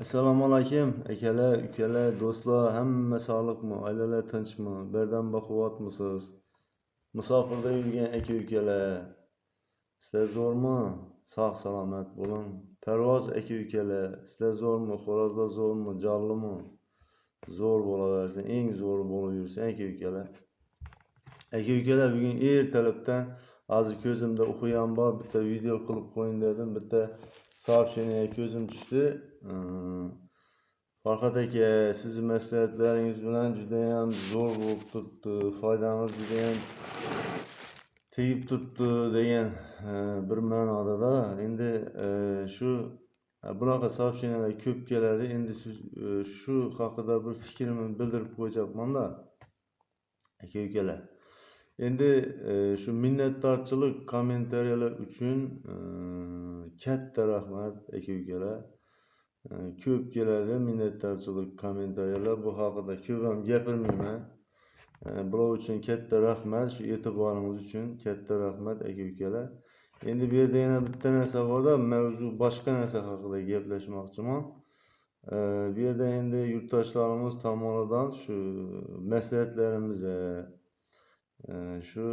Assalomu alaykum akalar, ukalar, do'stlar, hamma sog'liqmi? Oilalar tinchmi? Birdan baquvvatmisiz? Musofirda yurgan aka-ukalar, sizlar zo'rmi? Sog' salomat bo'ling. Parvoz aka-ukalar, sizlar zo'rmi? Xo'rozlar zo'rmi? Jonlimi? Zo'r bo'laversin, eng zo'ri bo'lib yursin aka-ukalar. Aka-ukalar, bugun ertalabdan hozir ko'zimda o'qiyam bor, bitta video qilib qo'ying dedim. Bitta soобщение ko'zim tushdi. Farhod aka, sizni maslahatlaringiz bilan judayam zo'r bo'lib turibdi, foydangiz judayam tegib turibdi degan bir ma'noda. Endi shu bunaqa soобщениyalar ko'p keladi. Endi shu haqida bir fikrimni bildirib qo'yacakman-da. Aka-ukalar. Endi shu minnatdorchilik kommentariyalar uchun katta rahmat aka-ukalar. Ko'p keladi minnatdorchilik kommentariyalar. Bu haqida ko'p ham gapirmayman. Bular uchun katta rahmat, shu e'tiboringiz uchun katta rahmat aka-ukalar. Endi bu yerda yana bitta narsa bor-da, mavzu boshqa narsa haqida gaplashmoqchiman. Bu yerda endi yurtdoshlarimiz tomonidan shu maslahatlarimiz shu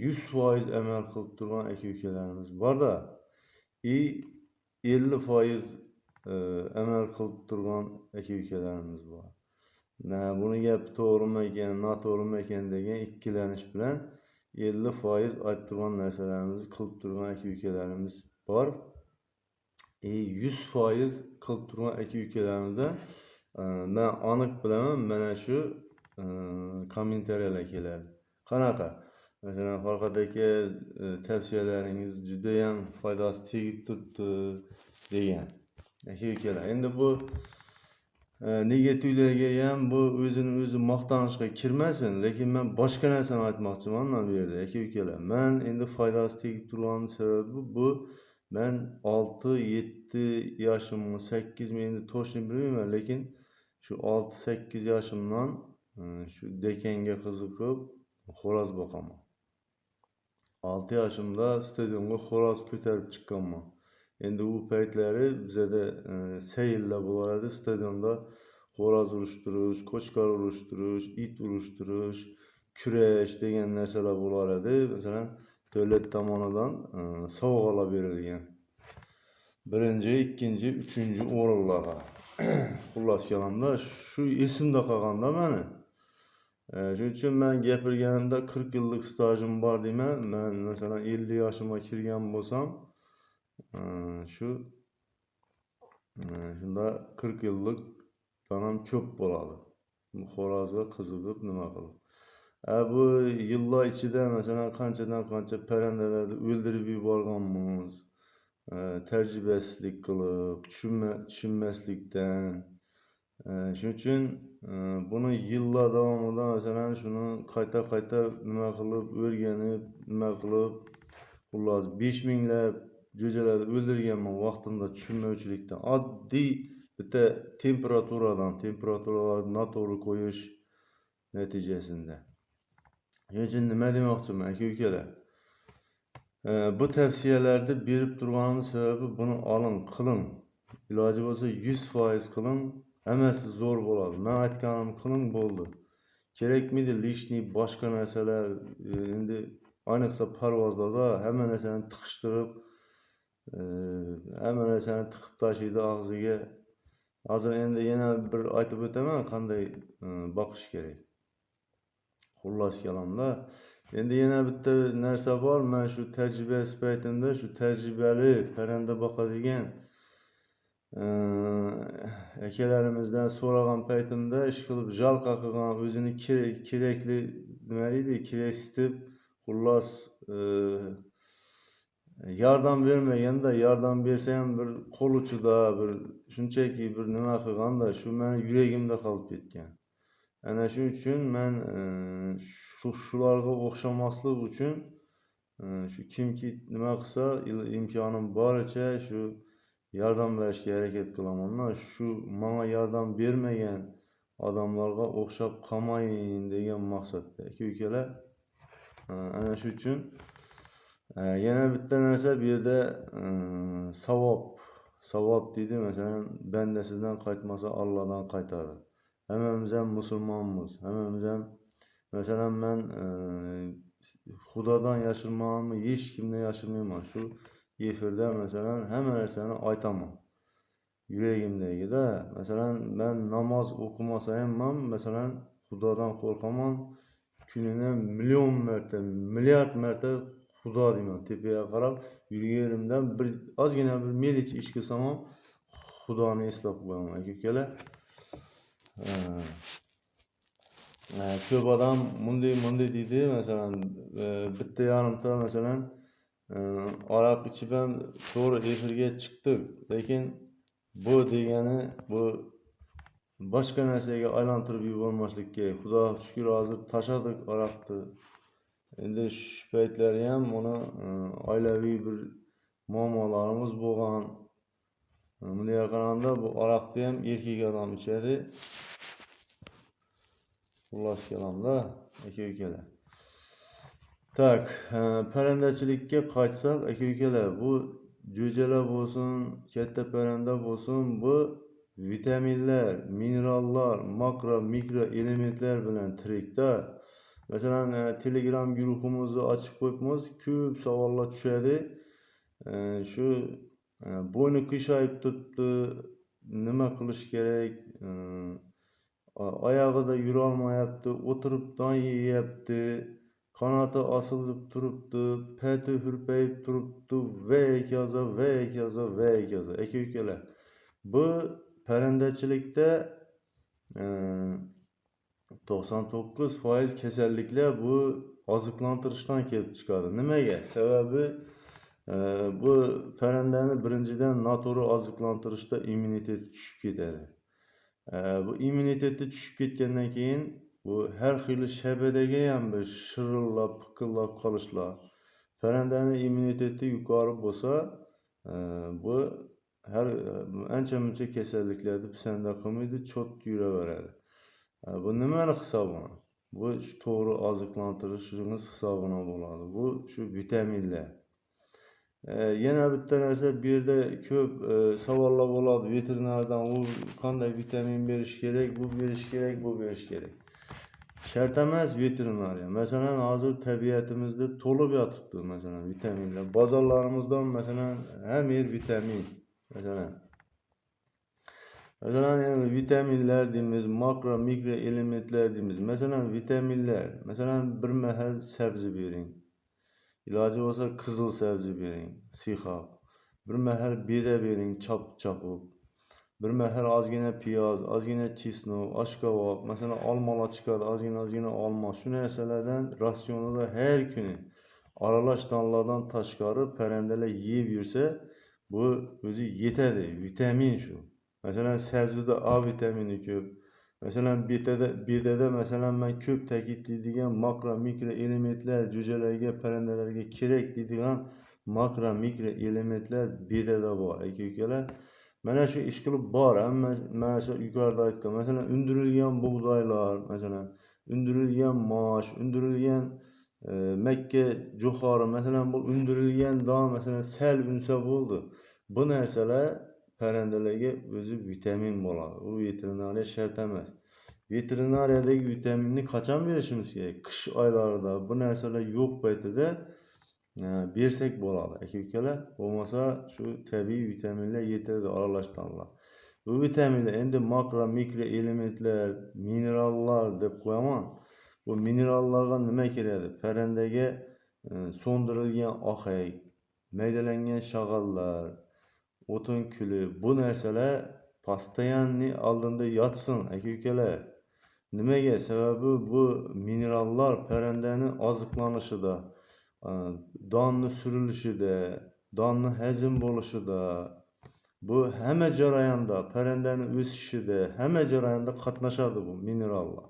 100% amal qilib turgan aka-ukalarimiz bor-da, 50% amal qilib turgan aka-ukalarimiz bor. Buni gapi to'g'rimi ekan, noto'g'rimi ekan degan ikkilanish bilan 50% aytib turgan narsalarimizni qilib turgan aka-ukalarimiz bor. 100% qilib turgan aka-ukalarimizdan men aniq bilaman, mana shu kommentariyalar keladi. Qanaqa? Masalan, Farhod aka, tavsiyalaringiz judayam foydasi tegib turibdi degan aka-ukalar. Endi bu negativlarga ham bu o'zini o'zi maqtanishga kirmasin, lekin men boshqa narsani aytmoqchiman bu yerda aka-ukalar. Men endi foydasi tegib turgan sababi bu, men 6-7 yoshimni, 8 endi to'shni bilmayman, lekin shu 6-8 yoshimdan shu dekanga qiziqib xo'roz boqaman. 6 yoshimda stadionga xo'roz ko'tarib chiqqanman. Endi u paytlari bizada sayllar bo'lardi, stadionda xo'roz urishtirish, qo'chqor urishtirish, it urishtirish, kurash degan narsalar bo'lar edi. Masalan, davlat tomonidan sovg'alar berilgan. 1-chi, 2-chi, 3-chi o'rinlarga. Xullas kalomda shu esimda qolganda meni. Shuning uchun men gapirganimda 40 yillik stajim bor deyman. Men masalan 50 yoshimga kirgan bo'lsam, shunda 40 yillikdan ham ko'p bo'ladi. Bu xo'rozga qiziqib nima qilib. Bu yillar ichida masalan qanchadan qancha parandalarni o'ldirib yuborganmiz. Tajribasizlik qilib, tushunmaslikdan. Shuning uchun buni yillar davomida masalan shuni qayta nima qilib, o'rganib, nima qilib, xullas 5000 lab jo'jalarni o'ldirganman vaqtimda tushunmovchilikdan. Oddiy bitta temperaturalarni noto'g'ri qo'yish natijasida. Shuning uchun nima demoqchiman aka-ukalar? Bu tavsiyalarni berib turganim sababi buni oling, qiling. Iloji bo'lsa 100% qiling. Hammasi zo'r bo'ladi. Men aytganim qiling bo'ldi. Kerakmidi lishniy boshqa narsalar, endi ayniqsa parvozlarda hamma narsani tiqishtirib, hamma narsani tiqib tashlaydi og'ziga. Hozir endi yana bir aytib o'taman qanday boqish kerak. Xullas kalomda. Endi yana bitta narsa bor. Men shu tajriba sifatimda shu tajribali parranda boqadigan akalarimizdan so'ragan paytimda ish qilib jalqa qilgan, o'zini kerakli nima deydi, keresitib, xullas yordam bermaganda, yordam bersa ham bir qo'l uchida, bir shunchaki bir nima qilganda, shu meni yuragimda qolib ketgan. Ana shuning uchun men shularga o'xshamaslik uchun shu kimki nima qilsa, imkonim boricha shu yordam berishga harakat qilaman. Shu menga yordam bermagan odamlarga o'xshab qolmayin degan maqsadda aka-ukalar. Ana shu uchun yana bitta narsa bu yerda savob Savab deydi, mesela bendesinden qaytmasa Allah'dan qaytarır. Hemmemiz hem Müslümanmız, hemmemiz hem mesela ben Xudadan yaşırmağımı hiç kimde yaşırmayman. Şu efirde mesela hemen narsani aytaman. Yüreğimdeki de mesela ben namaz okumasayım ben mesela Xudadan korkaman. Gününe milyon merte, milyard merte Xudo deyman. Tepeye qarab yurgerimden bir ozgina bir meliç ish qilsam ham Xudoni eslab qo'yaman aka-ukalar. Ko'p odam bunday deydi, masalan, bitta yarimta masalan aroq ichib ham to'g'ri efirga chiqdik, lekin bu degani bu boshqa narsaga aylantirib yubormaslik kerak. Xudo shukr, hozir tashladik aroqni. Endi shu paytlari ham mana oilaviy bir muammolarimiz bo'lgan. Bunga qaraganda bu aroqni ham erkak odam ichadi. Xullas kalamda aka-ukalar. Tak, parandachilikka qaytsak aka-ukalar, bu jo'jalar bo'lsin, katta parranda bo'lsin, bu vitaminlar, minerallar, makro, mikro elementlar bilan tirikda. Masalan, Telegram guruhimizni ochib qo'yibmiz, ko'p savollar tushadi. Shu bo'yni qiyshayib turibdi, nima qilish kerak? Oyog'ida yurolmayapti, o'tirib don yeyapti, qanoti osilib turibdi, pati hurpayib turibdi, va kaza, va kaza, va kaza. Aka-ukalar, bu parandachilikda 99% kasalliklar bu oziqlantirishdan kelib chiqadi. Nimaga? Sababi bu parrandani birinchidan noto'g'ri oziqlantirishda immunitet tushib ketadi. Bu immuniteti tushib ketgandan keyin bu har xil shabadaga ham bir shirillab, piqillab qolishlar. Parrandani immuniteti yuqori bo'lsa, bu har ancha-muncha kasalliklarni pisanda qilmaydi, chot yuraveradi. Bu nimani hisobidan? Bu to'g'ri oziqlantirishimiz hisobidan bo'ladi. Bu shu vitaminlar. Yana bitta narsa, bu yerda ko'p savollar bo'ladi veterinardan, u qanday vitamin berish kerak, bu berish kerak, bu berish kerak. Shart emas veterinariya. Masalan, hozir tabiatimizda to'lib yotibdi masalan vitaminlar. Bozorlarimizdan masalan ham yer vitamin. Masalan yani vitaminlar deymiz, makro, mikro elementlar deymiz. Masalan vitaminlar, masalan bir mahal sabzi bering. İlacı olsa kızıl sebze bering, siyhab. Bir mahal beda bering, chopib. Bir mahal ozgina piyoz, ozgina chesnok, oshqovoq, masalan olmalar chiqadi, ozgina olma. Shu narsalardan ratsionida har kuni aralash donlardan tashqari parrandalar yeb yursa, bu o'zi yetadi, vitamin shu. Masalan sabzida A vitamini ko'p. Masalan bedada masalan men ko'p ta'kidlaydigan makro mikro elementlar jo'jalarga, parrandalarga kerak deydigan makro mikro elementlar bedada bor aka-ukalar. Mana shu ish qilib bor. Mana shu yuqorida aytdim. Masalan undirilgan bug'doylar, masalan undirilgan mosh, undirilgan makka jo'xori, masalan bu undirilgan don masalan sal unsa bo'ldi. Bu narsalar parrandalarga o'zi vitamin bo'ladi. U veterinariya shart emas. Veterinariyadagi vitaminni qachon berishimiz kerak? Qish oylarida bu narsalar yo'q paytida bersak bo'ladi aka-ukalar. Bo'lmasa shu tabiiy vitaminlar yetadi aralashganlar. Bu vitaminlar endi makro, mikro elementlar, minerallar deb qo'yaman. Bu minerallarga nima kiradi? Parrandaga so'ndirilgan oqay, maydalangan shag'allar, o'tin kuli, bu narsalar постоянный oldinda yotsin aka-ukalar. Nimaga? Sababi bu minerallar parrandani oziqlanishida, donni surilishida, donni hazm bo'lishida, bu hamma jarayonda, parrandani o'sishida, hamma jarayonda qatnashadi bu minerallar.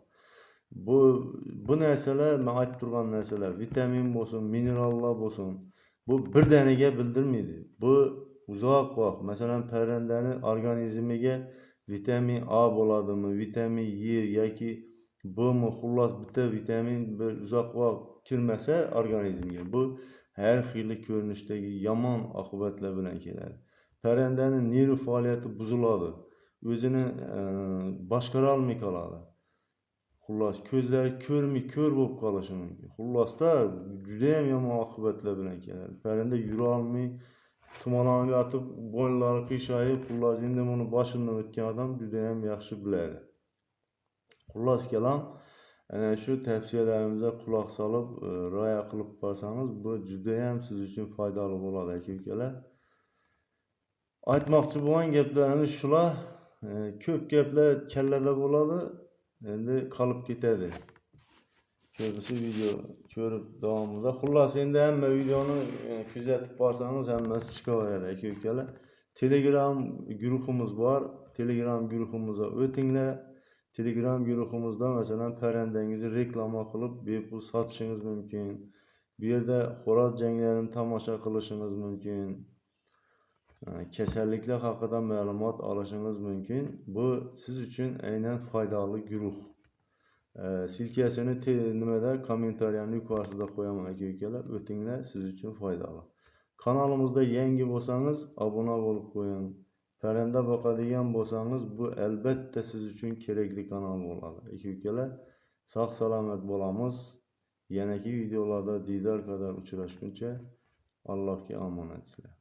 Bu narsalar, men aytib turgan narsalar, vitamin bo'lsin, minerallar bo'lsin, bu birdaniga bildirmaydi. Bu uzoq vaqt, masalan parrandani organizmiga vitamin A bo'ladimi, vitamin E yoki B-mi, xullas bitta vitamin bir uzoq vaqt kirmasa organizmga, bu har xil ko'rinishdagi yomon oqibatlar bilan keladi. Pərandanın nerv fəaliyyəti buzuladı. Özünü başqara almay qaladı. Xullas, gözləri kör bo'lib qolishi mumkin. Xullasda judayam yomon oqibatlar bilan keladi. Pəranda yura olmay, tumalonga yotib, bo'ynlari qiyshayib, xullas endi buni boshimdan o'tgan odam judayam yaxshi biladi. Xullas kelam, ana shu tavsiyalarimizga quloq solib, rioya qilib borsangiz, bu judayam siz uchun foydali bo'ladi aka-ukalar. Aytmoqchi bo'lgan gaplarimiz shular. Ko'p gaplar kallada bo'ladi, endi qolib ketadi. Ko'pisi video ko'rib davomida. Xullas endi hamma videoni kuzatib borsangiz, hammasi chiqaveradi aka-ukalar. Telegram guruhimiz bor. Telegram guruhimizga o'tinglar. Telegram guruhimizda masalan parandangizni reklama qilib bepul sotishingiz mumkin. Bu yerda xo'roz janglarini tomosha qilishingiz mumkin. Kasalliklar haqida ma'lumot olishingiz mumkin. Bu siz uchun aynan foydali guruh. Silkasini nimada kommentariyani yuqorisida qo'yaman aka-ukalar. O'tinglar, siz uchun foydali. Kanalimizda yangi bo'lsangiz, obuna bo'lib qo'ying. Paranda boqadigan bo'lsangiz, bu albatta siz uchun kerakli kanal bo'ladi. Aka-ukalar, sog' salomat bo'lamiz. Yanagi videolarda diydor qadar uchrashguncha Allohga omonat sizlar.